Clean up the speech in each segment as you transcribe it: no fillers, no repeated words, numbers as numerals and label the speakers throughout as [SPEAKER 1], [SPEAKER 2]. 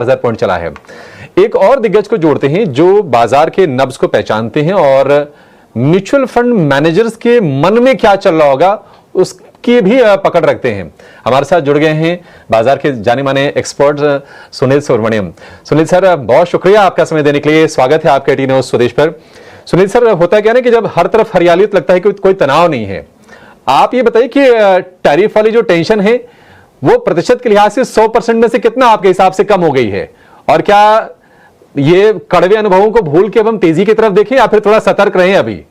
[SPEAKER 1] 1000 point चला है। एक और दिग्गज को जोड़ते हैं जो बाजार के नब्ज को पहचानते हैं और म्यूचुअल फंड मैनेजर्स के मन में क्या चल रहा होगा उसकी भी पकड़ रखते हैं। हमारे साथ जुड़ गए हैं बाजार के जाने माने एक्सपर्ट सुनील सुब्रमण्यम। सुनील सर, बहुत शुक्रिया आपका समय देने के लिए। स्वागत है आपके टी न्यूज़ स्वदेश पर। सुनील सर, होता क्या है कि जब हर तरफ हरियाली तो लगता है कि कोई तनाव नहीं है। आप ये बताइए कि टैरिफ वाली जो टेंशन है वो प्रतिशत के लिहाज से 100% में से कितना आपके हिसाब से कम हो गई है, और क्या ये कड़वे अनुभवों को भूल के अब हम तेजी की तरफ देखें या फिर थोड़ा सतर्क रहें? अभी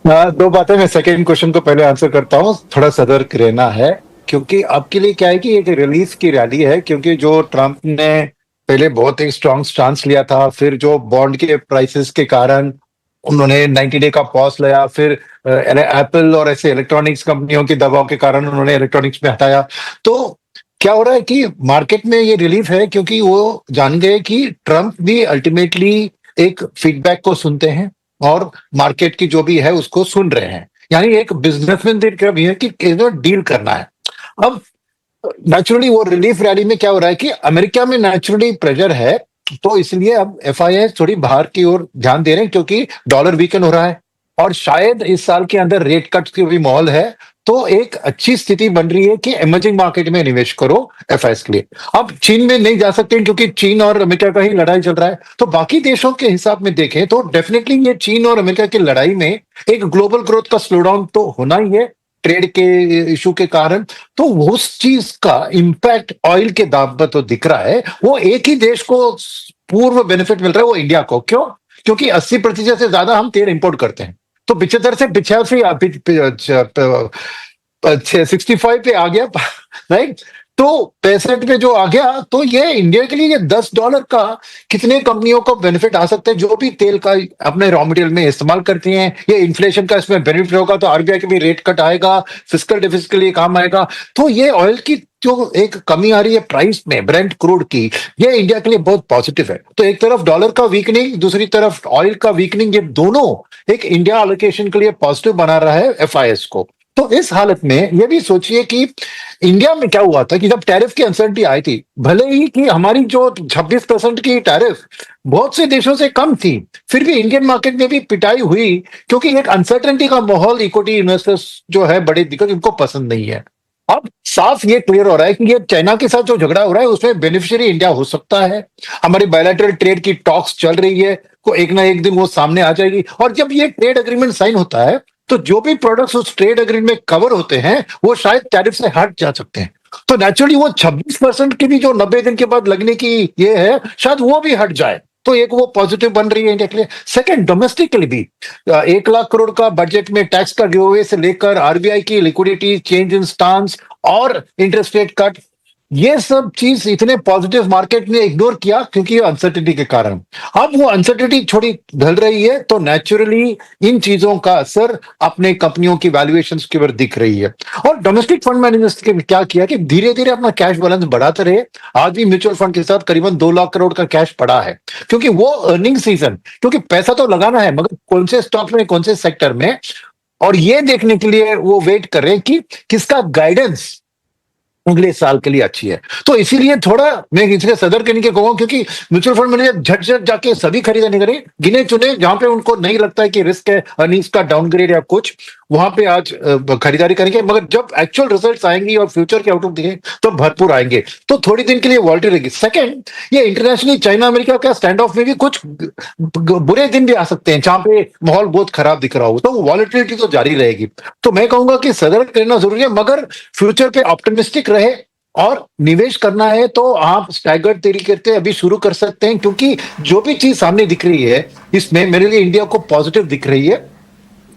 [SPEAKER 2] दो बातें, मैं सेकंड क्वेश्चन को पहले आंसर करता हूं। थोड़ा सतर्क रहना है क्योंकि आपके लिए क्या है कि एक रिलीफ की रैली है, क्योंकि जो ट्रंप ने पहले बहुत एक स्ट्रांग स्टांस लिया था, फिर जो बॉन्ड के प्राइसेस के कारण उन्होंने 90 डे का पॉज लिया, फिर एप्पल और ऐसे इलेक्ट्रॉनिक्स कंपनियों के दबाव के कारण उन्होंने इलेक्ट्रॉनिक्स में हटाया। तो क्या हो रहा है कि मार्केट में ये रिलीफ है क्योंकि वो जान गए कि ट्रंप भी अल्टीमेटली एक फीडबैक को सुनते हैं और मार्केट की जो भी है उसको सुन रहे हैं। यानी एक बिजनेसमैन का भी है कि डील करना है। अब नेचुरली वो रिलीफ रैली में क्या हो रहा है कि अमेरिका में नेचुरली प्रेशर है, तो इसलिए अब एफआईआई थोड़ी बाहर की ओर ध्यान दे रहे हैं क्योंकि डॉलर वीकन हो रहा है और शायद इस साल के अंदर रेट कट की भी माहौल है। तो एक अच्छी स्थिति बन रही है कि इमर्जिंग मार्केट में निवेश करो एफआईआई के लिए। अब चीन में नहीं जा सकते क्योंकि चीन और अमेरिका का ही लड़ाई चल रहा है। तो बाकी देशों के हिसाब में देखें तो डेफिनेटली ये चीन और अमेरिका की लड़ाई में एक ग्लोबल ग्रोथ का स्लोडाउन तो होना ही है ट्रेड के इशू के कारण। तो उस चीज का इंपैक्ट ऑयल के दाम पर तो दिख रहा है। वो एक ही देश को पूर्व बेनिफिट मिल रहा है, वो इंडिया को। क्यों? क्योंकि 80% से ज्यादा हम तेल इंपोर्ट करते हैं। तो 75 से 65 पे आ गया, राइट? तो 65 पे जो आ गया, तो ये इंडिया के लिए ये $10 का कितने कंपनियों को बेनिफिट आ सकता है जो भी तेल का अपने रॉ मटेरियल में इस्तेमाल करती हैं। ये इन्फ्लेशन का इसमें बेनिफिट होगा तो आरबीआई के भी रेट कट आएगा, फिस्कल डेफिसिट के लिए काम आएगा। तो ये ऑयल की जो एक कमी आ रही है प्राइस में ब्रेंट क्रूड की, ये इंडिया के लिए बहुत पॉजिटिव है। तो एक तरफ डॉलर का वीकनिंग, दूसरी तरफ ऑयल का वीकनिंग, ये दोनों एक इंडिया एलोकेशन के लिए पॉजिटिव बना रहा है एफआईएस को। तो इस हालत में ये भी सोचिए कि इंडिया में क्या हुआ था कि जब टैरिफ की अनसर्टेनिटी आई थी, भले ही कि हमारी जो 26% की टैरिफ बहुत से देशों से कम थी, फिर भी इंडियन मार्केट में भी पिटाई हुई क्योंकि एक अनसर्टेनिटी का माहौल इक्विटी इन्वेस्टर्स जो है बड़े दिक्कत उनको पसंद नहीं है। अब साफ ये क्लियर हो रहा है कि ये चाइना के साथ जो झगड़ा हो रहा है उसमें बेनिफिशियरी इंडिया हो सकता है। हमारी बायलैटरल ट्रेड की टॉक्स चल रही है, को एक ना एक दिन वो सामने आ जाएगी। और जब ये ट्रेड एग्रीमेंट साइन होता है तो जो भी प्रोडक्ट्स उस ट्रेड एग्रीमेंट में कवर होते हैं वो शायद टैरिफ से हट जा सकते हैं। तो नेचुरली वो 26% की भी जो 90 दिन के बाद लगने की ये है, शायद वो भी हट जाए। तो एक वो पॉजिटिव बन रही है इंडिया के लिए। सेकंड, डोमेस्टिकली भी 1 लाख करोड़ का बजट में टैक्स का गिवअवे से लेकर आरबीआई की लिक्विडिटी, चेंज इन स्टांस और इंटरेस्ट रेट कट, ये सब चीज इतने पॉजिटिव मार्केट ने इग्नोर किया क्योंकि अनसर्टेनिटी के कारण। अब वो अनसर्टेनिटी थोड़ी ढल रही है तो नेचुरली इन चीजों का असर अपने कंपनियों की वैल्यूएशंस के ऊपर दिख रही है। और डोमेस्टिक फंड मैनेजर्स के क्या किया कि धीरे धीरे अपना कैश बैलेंस बढ़ाते रहे। आज भी म्यूचुअल फंड के साथ करीबन 2 लाख करोड़ का कैश पड़ा है क्योंकि वो अर्निंग सीजन, क्योंकि पैसा तो लगाना है मगर कौन से स्टॉक में, कौन से सेक्टर में, और ये देखने के लिए वो वेट कर रहे हैं कि किसका गाइडेंस अगले साल के लिए अच्छी है। तो इसीलिए थोड़ा मैं इसलिए सदर करने के कहूंगा क्योंकि म्यूचुअल फंड मैनेजर झट जाके सभी खरीदारी नहीं करें, गिने चुने जहां पे उनको नहीं लगता है कि रिस्क है, अर्निंग्स का डाउनग्रेड या कुछ, वहां पे आज खरीदारी करेंगे। मगर जब एक्चुअल रिजल्ट्स आएंगी और फ्यूचर के आउटलुक दिखेंगे तो भरपूर आएंगे। तो थोड़ी दिन के लिए वॉलेटिलिटी रहेगी। सेकंड, ये इंटरनेशनली चाइना अमेरिका का स्टैंड ऑफ में भी कुछ बुरे दिन भी आ सकते हैं जहां पे माहौल बहुत खराब दिख रहा हो, तो वॉलेटिलिटी तो जारी रहेगी। तो मैं कहूंगा कि सतर्क रहना जरूरी है मगर फ्यूचर पे ऑप्टिमिस्टिक रहे और निवेश करना है तो आप स्टैगर्ड तरीके से अभी शुरू कर सकते हैं क्योंकि जो भी चीज सामने दिख रही है इसमें मेरे लिए इंडिया को पॉजिटिव दिख रही है,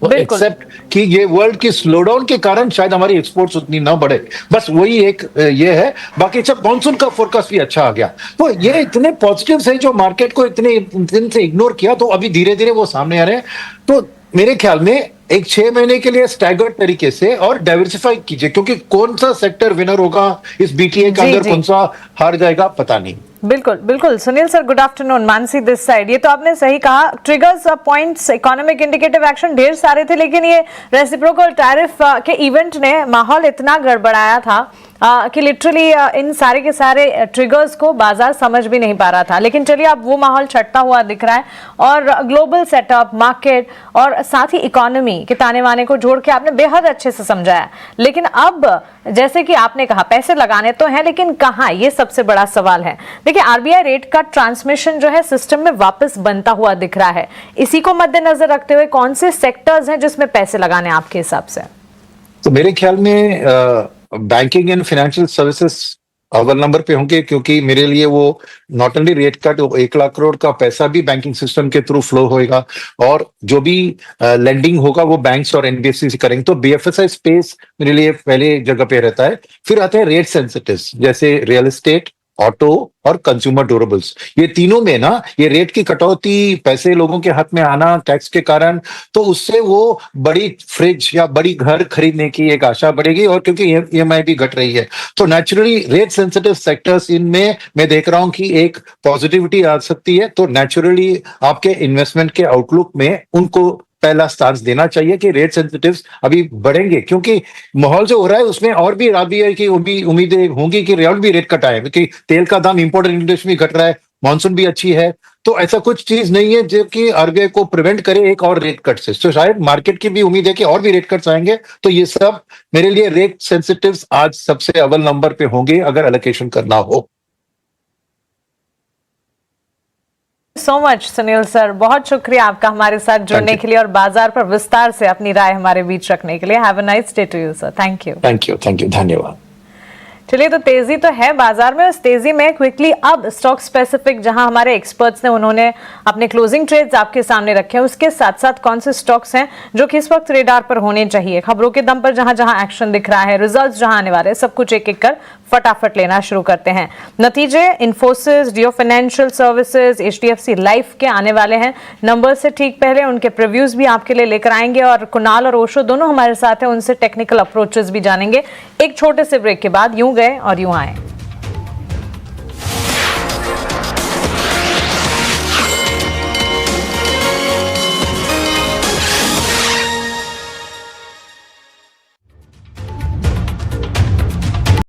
[SPEAKER 2] एक्सेप्ट कि ये वर्ल्ड की स्लोडाउन के कारण शायद हमारी एक्सपोर्ट्स उतनी ना बढ़े। बस वही एक ये है। बाकी सब मॉनसून का फोरकास्ट भी अच्छा आ गया। तो ये इतने पॉजिटिव है जो मार्केट को इतने दिन से इग्नोर किया, तो अभी धीरे धीरे वो सामने आ रहे हैं। तो मेरे ख्याल में एक 6 महीने के लिए स्टैगर्ड तरीके से और डाइवर्सिफाई कीजिए क्योंकि कौन सा सेक्टर विनर होगा इस बीटीए के अंदर, कौन सा हार जाएगा पता नहीं।
[SPEAKER 3] बिल्कुल बिल्कुल। Sunil sir, good afternoon. Mansi this side. ये तो आपने सही कहा, triggers, points, economic indicative action ढेर सारे थे, लेकिन ये रेसिप्रोकल टैरिफ के इवेंट ने माहौल इतना गड़बड़ाया था कि लिटरली इन सारे के सारे ट्रिगर्स को बाजार समझ भी नहीं पा रहा था। लेकिन चलिए, अब वो माहौल छटता हुआ दिख रहा है और ग्लोबल सेटअप, मार्केट और साथ ही इकोनॉमी के ताने वाने को जोड़ के आपने बेहद अच्छे से समझाया। लेकिन अब जैसे कि आपने कहा, पैसे लगाने तो हैं, लेकिन कहाँ, ये सबसे बड़ा सवाल है। देखिए, आरबीआई रेट कट ट्रांसमिशन जो है सिस्टम में वापस बनता हुआ दिख रहा है। इसी को मद्देनजर रखते हुए कौन से सेक्टर्स हैं जिसमें पैसे लगाने आपके हिसाब से?
[SPEAKER 2] तो मेरे ख्याल में बैंकिंग एंड फाइनेंशियल सर्विसेज अव्वल नंबर पे होंगे, क्योंकि मेरे लिए वो not only rate cut, 1 lakh crore का पैसा भी बैंकिंग सिस्टम के थ्रू फ्लो होएगा और जो भी लेंडिंग होगा वो बैंक्स और एनबीएफसी से करेंगे। तो बीएफएसआई स्पेस मेरे लिए पहले जगह पे रहता है। फिर आते हैं रेट सेंसिटिव्स, जैसे रियल एस्टेट, ऑटो और कंज्यूमर ड्यूरेबल्स। ये तीनों में ना, ये रेट की कटौती, पैसे लोगों के हाथ में आना टैक्स के कारण, तो उससे वो बड़ी फ्रिज या बड़ी घर खरीदने की एक आशा बढ़ेगी, और क्योंकि ईएमआई भी घट रही है, तो नेचुरली रेट सेंसिटिव सेक्टर्स, इनमें मैं देख रहा हूं कि एक पॉजिटिविटी आ सकती है। तो नेचुरली आपके इन्वेस्टमेंट के आउटलुक में उनको पहला स्टांस देना चाहिए कि रेट सेंसिटिव्स अभी बढ़ेंगे, क्योंकि माहौल जो हो रहा है उसमें और भी आरबीआई की उम्मीदें होंगी कि और भी रेट कट आए, क्योंकि तेल का दाम इंपोर्ट इंडस्ट्री में घट रहा है, मानसून भी अच्छी है, तो ऐसा कुछ चीज नहीं है जो कि आरबीआई को प्रिवेंट करे एक और रेट कट से। तो शायद मार्केट की भी उम्मीद है कि और भी रेट कट्स आएंगे। तो ये सब मेरे लिए रेट सेंसिटिव्स आज सबसे अव्वल नंबर पे होंगे अगर एलोकेशन करना हो।
[SPEAKER 3] सो मच सुनील सर, बहुत शुक्रिया आपका हमारे साथ जुड़ने के लिए और बाजार पर विस्तार से अपनी राय हमारे बीच रखने के लिए। Have a nice day to you sir. Thank you.
[SPEAKER 2] Thank you, धन्यवाद।
[SPEAKER 3] चलिए, तो तेजी तो है बाजार में। उस तेजी में क्विकली अब स्टॉक स्पेसिफिक, जहां हमारे एक्सपर्ट्स ने उन्होंने अपने क्लोजिंग ट्रेड्स आपके सामने रखे हैं, उसके साथ साथ कौन से स्टॉक्स हैं जो कि इस वक्त रेडार पर होने चाहिए, खबरों के दम पर जहां जहां एक्शन दिख रहा है, रिजल्ट्स जहां आने वाले हैं, सब कुछ एक एक कर फटाफट लेना शुरू करते हैं। नतीजे इन्फोसिस, जियो फाइनेंशियल सर्विसेज, एचडीएफसी लाइफ के आने वाले हैं। नंबर से ठीक पहले उनके प्रीव्यूज भी आपके लिए लेकर आएंगे और कुणाल और ओशो दोनों हमारे साथ हैं, उनसे टेक्निकल अप्रोचेस भी जानेंगे। एक छोटे से ब्रेक के बाद यूं गए और यूं आए।